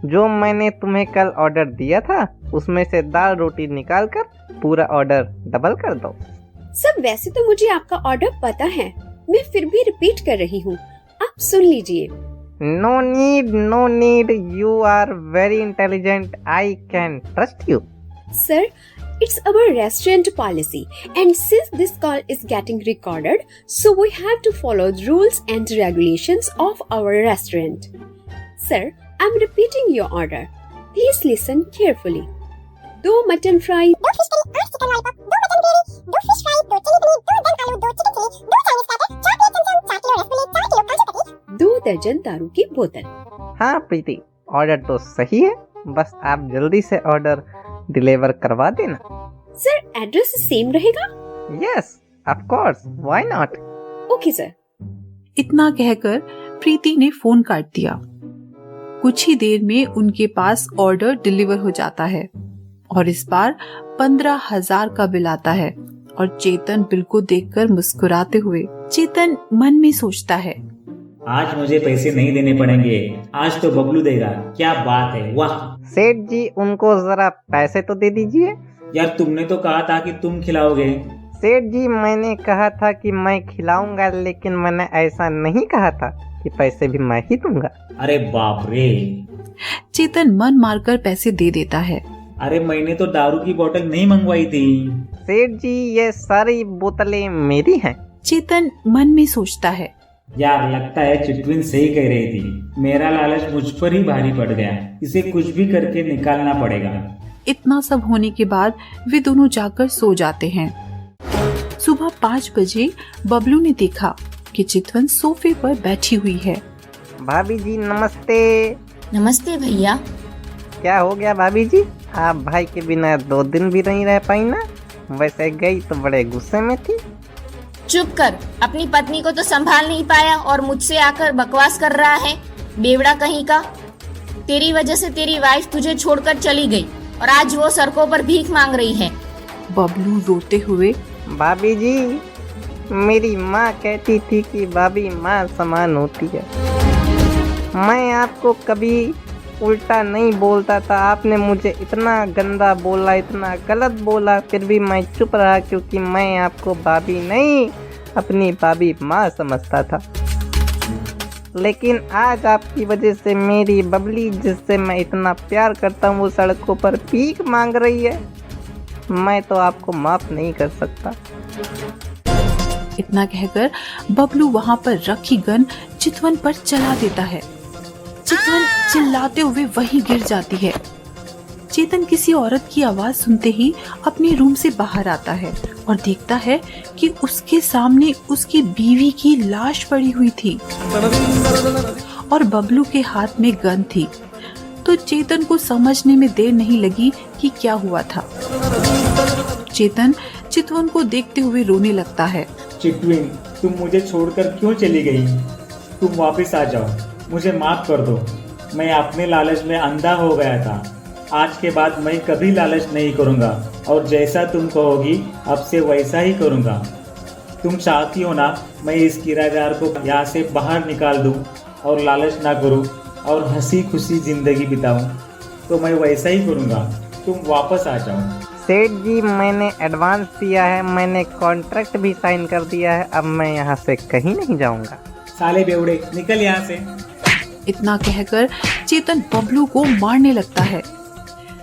जो मैंने तुम्हें कल ऑर्डर दिया था उसमें से दाल रोटी निकाल कर पूरा ऑर्डर डबल कर दो। सर, वैसे तो मुझे आपका ऑर्डर पता है, मैं फिर भी रिपीट कर रही हूँ, आप सुन लीजिए। No need, you are very intelligent, I can trust you. Sir, it's our restaurant policy, and since this call is getting recorded, so we have to follow the rules and regulations of our restaurant. Sir, I'm repeating your order. Please listen carefully. 2 mutton fry, 2 fish curry, 8 chicken lollipop, 2 mutton gravy, 2 fish fry, 2 chili paneer, 2 dum aloo, 2 chicken chili, 2 Chinese starter, 4 plate chamcham, 4 kilo रसगुल्ले, 4 kilo kaju katli, 2 दर्जन दारू की बोतल। हाँ प्रीति, order तो सही है, बस आप जल्दी से ऑर्डर डिलीवर करवा देना। सर एड्रेस सेम रहेगा? Yes of course, why not. Okay sir. इतना कहकर प्रीति ने फोन काट दिया। कुछ ही देर में उनके पास ऑर्डर डिलीवर हो जाता है और इस बार 15,000 का बिल आता है और चेतन बिल को देखकर मुस्कुराते हुए चेतन मन में सोचता है, आज मुझे पैसे नहीं देने पड़ेंगे, आज तो बबलू देगा। क्या बात है, वाह। सेठ जी उनको जरा पैसे तो दे दीजिए। यार तुमने तो कहा था कि तुम खिलाओगे। सेठ जी मैंने कहा था कि मैं खिलाऊंगा, लेकिन मैंने ऐसा नहीं कहा था कि पैसे भी मैं ही दूंगा। अरे बाप रे। चेतन मन मारकर पैसे दे देता है। अरे मैंने तो दारू की बोतल नहीं मंगवाई थी। सेठ जी ये सारी बोतलें मेरी हैं। चेतन मन में सोचता है, यार लगता है चिटविन सही कह रही थी, मेरा लालच मुझ पर ही भारी पड़ गया, इसे कुछ भी करके निकालना पड़ेगा। इतना सब होने के बाद वे दोनों जाकर सो जाते हैं। सुबह 5 बजे बबलू ने देखा कि चितवन सोफे पर बैठी हुई है। भाभी जी नमस्ते। नमस्ते भैया। क्या हो गया भाभी जी, आप भाई के बिना 2 दिन भी नहीं रह पाई ना? वैसे गई तो बड़े गुस्से में थी। चुप कर, अपनी पत्नी को तो संभाल नहीं पाया और मुझसे आकर बकवास कर रहा है, बेवड़ा कहीं का। तेरी वजह से तेरी वाइफ तुझे छोड़कर चली गई और आज वो सड़कों पर भीख मांग रही है। बबलू रोते हुए, भाभी जी मेरी माँ कहती थी कि भाभी माँ समान होती है। मैं आपको कभी उल्टा नहीं बोलता था, आपने मुझे इतना गंदा बोला, इतना गलत बोला, फिर भी मैं चुप रहा क्योंकि मैं आपको भाभी नहीं अपनी भाभी माँ समझता था। लेकिन आज आपकी वजह से मेरी बबली, जिससे मैं इतना प्यार करता हूँ, वो सड़कों पर भीख मांग रही है। मैं तो आपको माफ नहीं कर सकता। इतना कहकर बबलू वहाँ पर रखी गन चितवन पर चला देता है। चितवन चिल्लाते हुए वहीं गिर जाती है। चेतन किसी औरत की आवाज सुनते ही अपने रूम से बाहर आता है और देखता है कि उसके सामने उसकी बीवी की लाश पड़ी हुई थी और बबलू के हाथ में गन थी। तो चेतन को समझने में देर नहीं लगी कि क्या हुआ था। चेतन चितवन को देखते हुए रोने लगता है। चिटविन तुम मुझे छोड़कर क्यों चली गई? तुम वापस आ जाओ, मुझे माफ कर दो। मैं अपने लालच में अंधा हो गया था। आज के बाद मैं कभी लालच नहीं करूँगा और जैसा तुम कहोगी अब से वैसा ही करूँगा। तुम चाहती हो ना मैं इस किराएदार को यहाँ से बाहर निकाल दूँ और लालच ना करूँ और हंसी खुशी जिंदगी बिताऊँ, तो मैं वैसा ही करूँगा। तुम वापस आ जाओ। सेठ जी मैंने एडवांस दिया है, मैंने कॉन्ट्रैक्ट भी साइन कर दिया है, अब मैं यहाँ से कहीं नहीं जाऊँगा। साले बेवड़े निकल यहाँ से। इतना कहकर चेतन बबलू को मारने लगता है।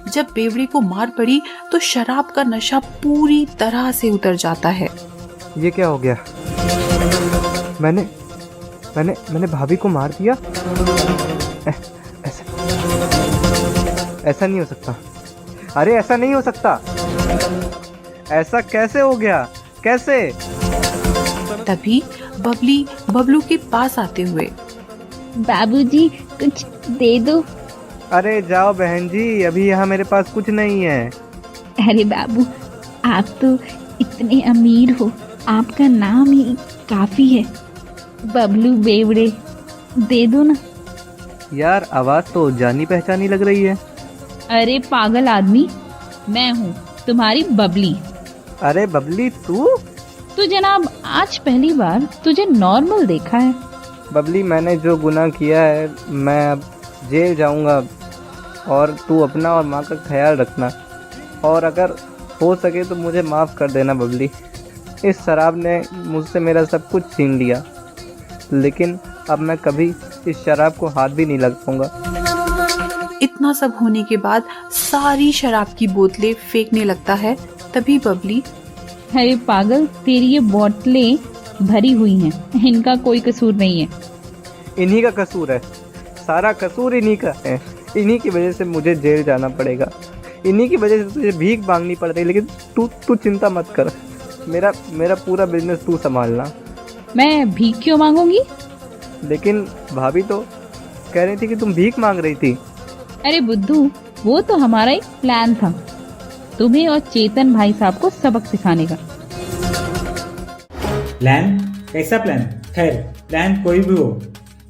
जब बेवड़ी को मार पड़ी तो शराब का नशा पूरी तरह से उतर जाता है। ये क्या हो गया? मैंने मैंने मैंने भाभी को मार दिया? ऐसा नहीं हो सकता। अरे ऐसा नहीं हो सकता। ऐसा कैसे हो गया? कैसे? तभी बबली बबलू के पास आते हुए, बाबूजी कुछ दे दो। अरे जाओ बहन जी, अभी यहाँ मेरे पास कुछ नहीं है। अरे बाबू आप तो इतने अमीर हो, आपका नाम ही काफी है। बबलू बेवड़े दे दो ना। यार आवाज तो जानी पहचानी लग रही है। अरे पागल आदमी, मैं हूँ तुम्हारी बबली। अरे बबली तू? तो जनाब आज पहली बार तुझे नॉर्मल देखा है। बबली मैंने जो गुनाह किया है मैं अब जेल जाऊंगा और तू अपना और माँ का ख्याल रखना, और अगर हो सके तो मुझे माफ़ कर देना बबली। इस शराब ने मुझसे मेरा सब कुछ छीन लिया, लेकिन अब मैं कभी इस शराब को हाथ भी नहीं लग पाऊंगा। इतना सब होने के बाद सारी शराब की बोतलें फेंकने लगता है। तभी बबली, अरे पागल, तेरी ये बोतलें भरी हुई हैं, इनका कोई कसूर नहीं है। इन्हीं का कसूर है, सारा कसूर इन्हीं का है। इन्हीं की वजह से मुझे जेल जाना पड़ेगा, इन्हीं की वजह से तुझे भीख मांगनी पड़ रही। लेकिन तू चिंता मत कर, मेरा पूरा बिजनेस तू संभालना। मैं भीख क्यों मांगूंगी? लेकिन भाभी तो कह रही थी कि तुम भीख मांग रही थी। अरे बुद्धू, वो तो हमारा एक प्लान था, तुम्हें और चेतन भाई साहब को सबक सिखाने का। प्लान? कैसा प्लान? खैर, प्लान कोई भी हो,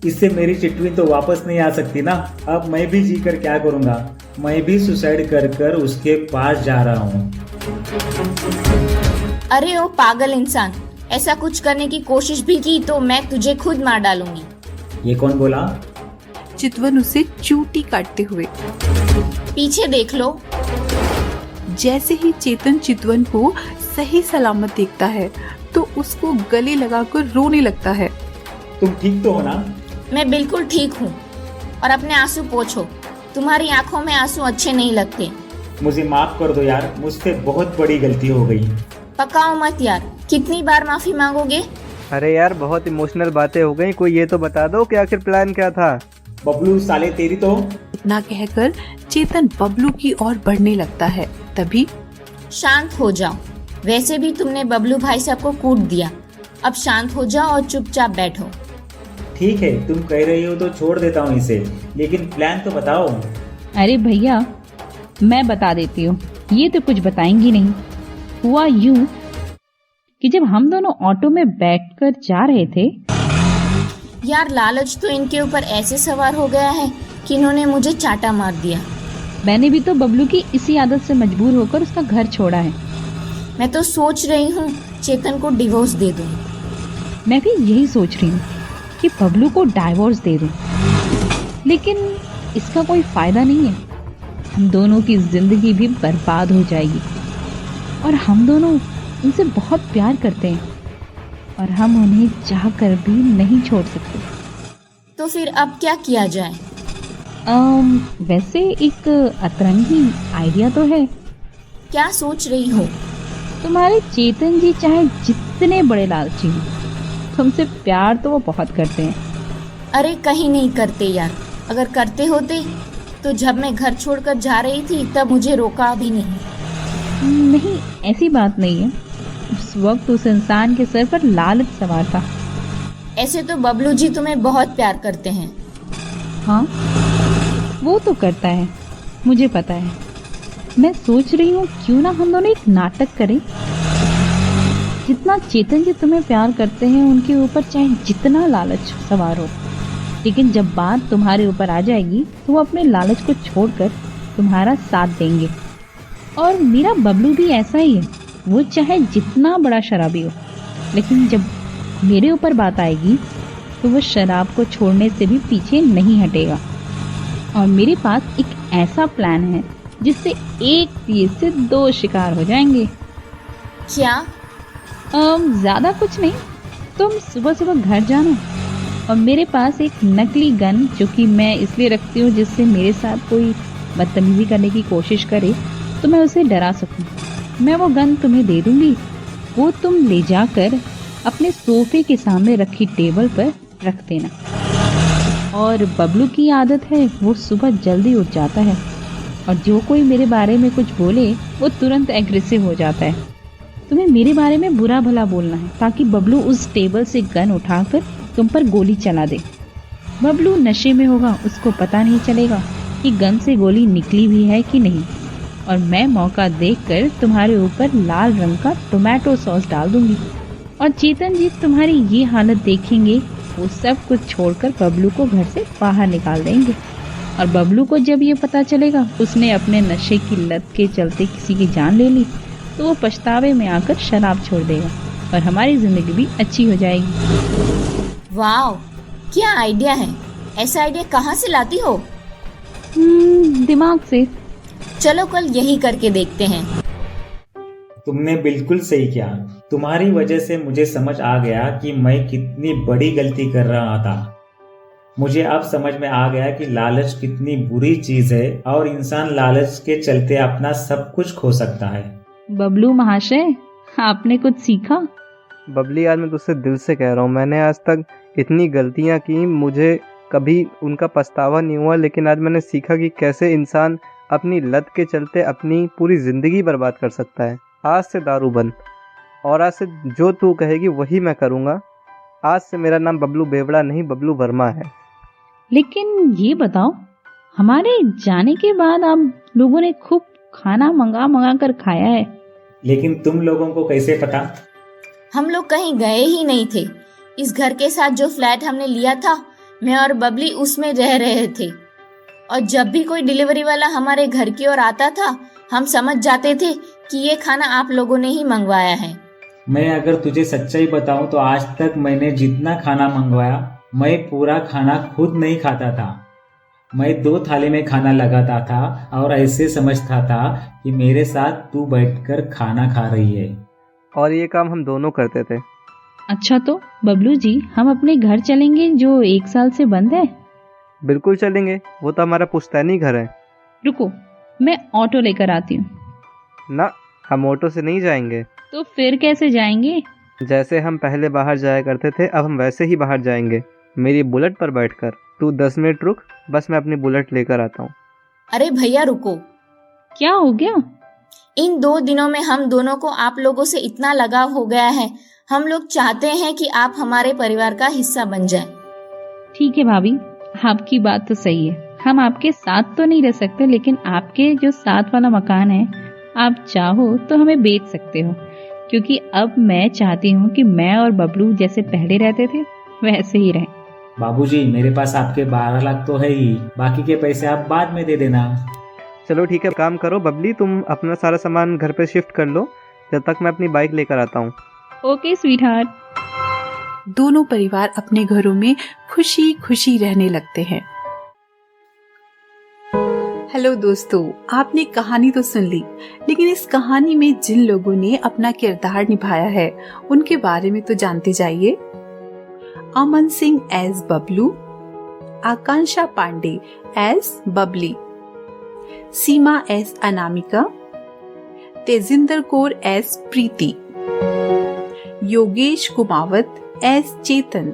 इससे मेरी चिट्ठी तो वापस नहीं आ सकती ना। अब मैं भी जी कर क्या करूँगा? मैं भी सुसाइड कर कर उसके पास जा रहा हूँ। अरे ओ पागल इंसान, ऐसा कुछ करने की कोशिश भी की तो मैं तुझे खुद मार डालूंगी। ये कौन बोला? चितवन उसे चूटी काटते हुए। पीछे देख लो। जैसे ही चेतन चितवन को सही सलामत देखता है तो उसको गले लगाकर रोने लगता है। तुम ठीक तो हो ना? मैं बिल्कुल ठीक हूँ। और अपने आंसू पोंछो, तुम्हारी आंखों में आंसू अच्छे नहीं लगते। मुझे माफ कर दो यार, मुझसे बहुत बड़ी गलती हो गई। पकाओ मत यार, कितनी बार माफी मांगोगे? अरे यार बहुत इमोशनल बातें हो गई, कोई ये तो बता दो कि आखिर प्लान क्या था। बबलू साले तेरी तो। इतना कहकर चेतन बबलू की ओर बढ़ने लगता है। तभी शांत हो जाओ, वैसे भी तुमने बबलू भाई साहब को कूट दिया। अब शांत हो जाओ और चुपचाप बैठो। ठीक है, तुम कह रही हो तो छोड़ देता हूँ इसे, लेकिन प्लान तो बताओ। अरे भैया मैं बता देती हूँ, ये तो कुछ बताएंगी नहीं। हुआ यूं कि जब हम दोनों ऑटो में बैठकर जा रहे थे। यार लालच तो इनके ऊपर ऐसे सवार हो गया है कि इन्होंने मुझे चाटा मार दिया। मैंने भी तो बबलू की इसी आदत से मजबूर होकर उसका घर छोड़ा है। मैं तो सोच रही हूँ चेतन को डिवोर्स दे दूँ। मैं भी यही सोच रही हूँ कि बबलू को डाइवोर्स दे दूँ, लेकिन इसका कोई फायदा नहीं है। हम दोनों की जिंदगी भी बर्बाद हो जाएगी और हम दोनों उनसे बहुत प्यार करते हैं और हम उन्हें चाह कर भी नहीं छोड़ सकते। तो फिर अब क्या किया जाए? वैसे एक अतरंगी आइडिया तो है। क्या सोच रही हो? तुम्हारे चेतन जी चाहे जितने बड़े लालची हो, तुमसे प्यार तो वो बहुत करते हैं। अरे कहीं नहीं करते यार, अगर करते होते तो जब मैं घर छोड़कर जा रही थी तब मुझे रोका भी नहीं। नहीं ऐसी बात नहीं है, उस वक्त उस इंसान के सर पर लालच सवार था। ऐसे तो बबलू जी तुम्हें बहुत प्यार करते हैं। हाँ वो तो करता है, मुझे पता है। मैं सोच रही हूँ क्यों ना हम दोनों एक नाटक करें। जितना चेतन जी तुम्हें प्यार करते हैं उनके ऊपर चाहे जितना लालच सवार हो, लेकिन जब बात तुम्हारे ऊपर आ जाएगी तो वो अपने लालच को छोड़कर तुम्हारा साथ देंगे। और मेरा बबलू भी ऐसा ही है, वो चाहे जितना बड़ा शराबी हो, लेकिन जब मेरे ऊपर बात आएगी तो वो शराब को छोड़ने से भी पीछे नहीं हटेगा। और मेरे पास एक ऐसा प्लान है जिससे एक तीर से दो शिकार हो जाएंगे। क्या? ज्यादा कुछ नहीं, तुम सुबह सुबह घर जाना और मेरे पास एक नकली गन, जो कि मैं इसलिए रखती हूँ जिससे मेरे साथ कोई बदतमीजी करने की कोशिश करे तो मैं उसे डरा सकूं। मैं वो गन तुम्हें दे दूंगी, वो तुम ले जाकर अपने सोफे के सामने रखी टेबल पर रख देना। और बबलू की आदत है वो सुबह जल्दी उठ जाता है और जो कोई मेरे बारे में कुछ बोले वो तुरंत एग्रेसिव हो जाता है। तुम्हें मेरे बारे में बुरा भला बोलना है ताकि बबलू उस टेबल से गन उठाकर तुम पर गोली चला दे। बबलू नशे में होगा, उसको पता नहीं चलेगा कि गन से गोली निकली भी है कि नहीं। और मैं मौका देखकर तुम्हारे ऊपर लाल रंग का टोमेटो सॉस डाल दूंगी और चेतन जी तुम्हारी ये हालत देखेंगे, वो सब कुछ छोड़कर बबलू को घर से बाहर निकाल देंगे। और बबलू को जब ये पता चलेगा उसने अपने नशे की लत के चलते किसी की जान ले ली, तो वो पछतावे में आकर शराब छोड़ देगा और हमारी जिंदगी भी अच्छी हो जाएगी। वाह, क्या आइडिया है! ऐसा आइडिया कहाँ से लाती हो? दिमाग से। चलो कल यही करके देखते हैं। तुमने बिल्कुल सही किया। तुम्हारी वजह से मुझे समझ आ गया कि मैं कितनी बड़ी गलती कर रहा था। मुझे अब समझ में आ गया कि लालच कितनी बुरी चीज है और इंसान लालच के चलते अपना सब कुछ खो सकता है। बबलू महाशय, आपने कुछ सीखा? बबली, आज मैं तुझसे दिल से कह रहा हूँ, मैंने आज तक इतनी गलतियाँ की, मुझे कभी उनका पछतावा नहीं हुआ, लेकिन आज मैंने सीखा कि कैसे इंसान अपनी लत के चलते अपनी पूरी ज़िंदगी बर्बाद कर सकता है। आज से दारू बंद, और आज से जो तू कहेगी वही मैं करूँगा। आज से मेरा नाम बबलू बेवड़ा नहीं, बबलू वर्मा है। लेकिन ये बताओ, हमारे जाने के बाद आप लोगों ने खूब खाना मंगा मंगा कर खाया है। लेकिन तुम लोगों को कैसे पता? हम लोग कहीं गए ही नहीं थे। इस घर के साथ जो फ्लैट हमने लिया था, मैं और बबली उसमें रह रहे थे, और जब भी कोई डिलीवरी वाला हमारे घर की ओर आता था, हम समझ जाते थे कि ये खाना आप लोगों ने ही मंगवाया है। मैं अगर तुझे सच्चाई बताऊं तो आज तक मैंने जितना खाना मंगवाया, मैं पूरा खाना खुद नहीं खाता था। मैं 2 थाली में खाना लगाता था और ऐसे समझता था कि मेरे साथ तू बैठकर खाना खा रही है। और ये काम हम दोनों करते थे। अच्छा तो बबलू जी, हम अपने घर चलेंगे जो 1 साल से बंद है। बिल्कुल चलेंगे, वो तो हमारा पुश्तैनी घर है। रुको, मैं ऑटो लेकर आती हूँ। ना, हम ऑटो से नहीं जाएंगे। तो फिर कैसे जाएंगे? जैसे हम पहले बाहर जाया करते थे, अब हम वैसे ही बाहर जाएंगे, मेरी बुलेट पर बैठकर। तू 10 मिनट रुक, बस मैं अपनी बुलेट लेकर आता हूँ। अरे भैया रुको, क्या हो गया? इन 2 दिनों में हम दोनों को आप लोगों से इतना लगाव हो गया है। हम लोग चाहते हैं कि आप हमारे परिवार का हिस्सा बन जाएं। ठीक है भाभी, आपकी बात तो सही है। हम आपके साथ तो नहीं रह सकते, लेकिन आपके जो साथ वाला मकान है, आप चाहो तो हमें बेच सकते हो, क्योंकि अब मैं चाहती हूँ कि मैं और बबलू जैसे पहले रहते थे वैसे ही रहें। बाबूजी, मेरे पास आपके 12 लाख तो है ही, बाकी के पैसे आप बाद में दे देना। चलो ठीक है, काम करो बबली, तुम अपना सारा सामान घर पे शिफ्ट कर लो, जब तक मैं अपनी बाइक लेकर आता हूँ। Okay sweetheart. दोनों परिवार अपने घरों में खुशी खुशी रहने लगते हैं। हेलो दोस्तों, आपने कहानी तो सुन ली, लेकिन इस कहानी में जिन लोगों ने अपना किरदार निभाया है उनके बारे में तो जानते जाइए। अमन सिंह एज बबलू, आकांक्षा पांडे एज बबली, सीमा एज अनामिका, तेजिंदर कौर एज प्रीति, योगेश कुमावत एज चेतन,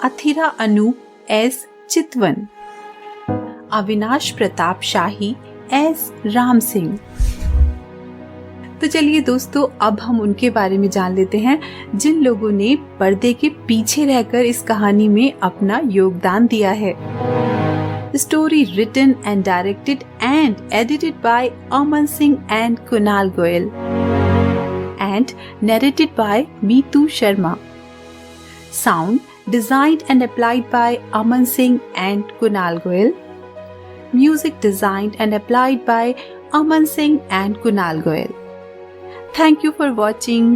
अथिरा अनूप एज चितवन, अविनाश प्रताप शाही एज राम सिंह। तो चलिए दोस्तों, अब हम उनके बारे में जान लेते हैं जिन लोगों ने पर्दे के पीछे रहकर इस कहानी में अपना योगदान दिया है। Story written and directed and edited by Aman Singh and Kunal Goyal and narrated by Meetu Sharma. Sound designed and applied by Aman Singh and Kunal Goyal. Music designed and applied by Aman Singh and Kunal Goyal. Thank you for watching.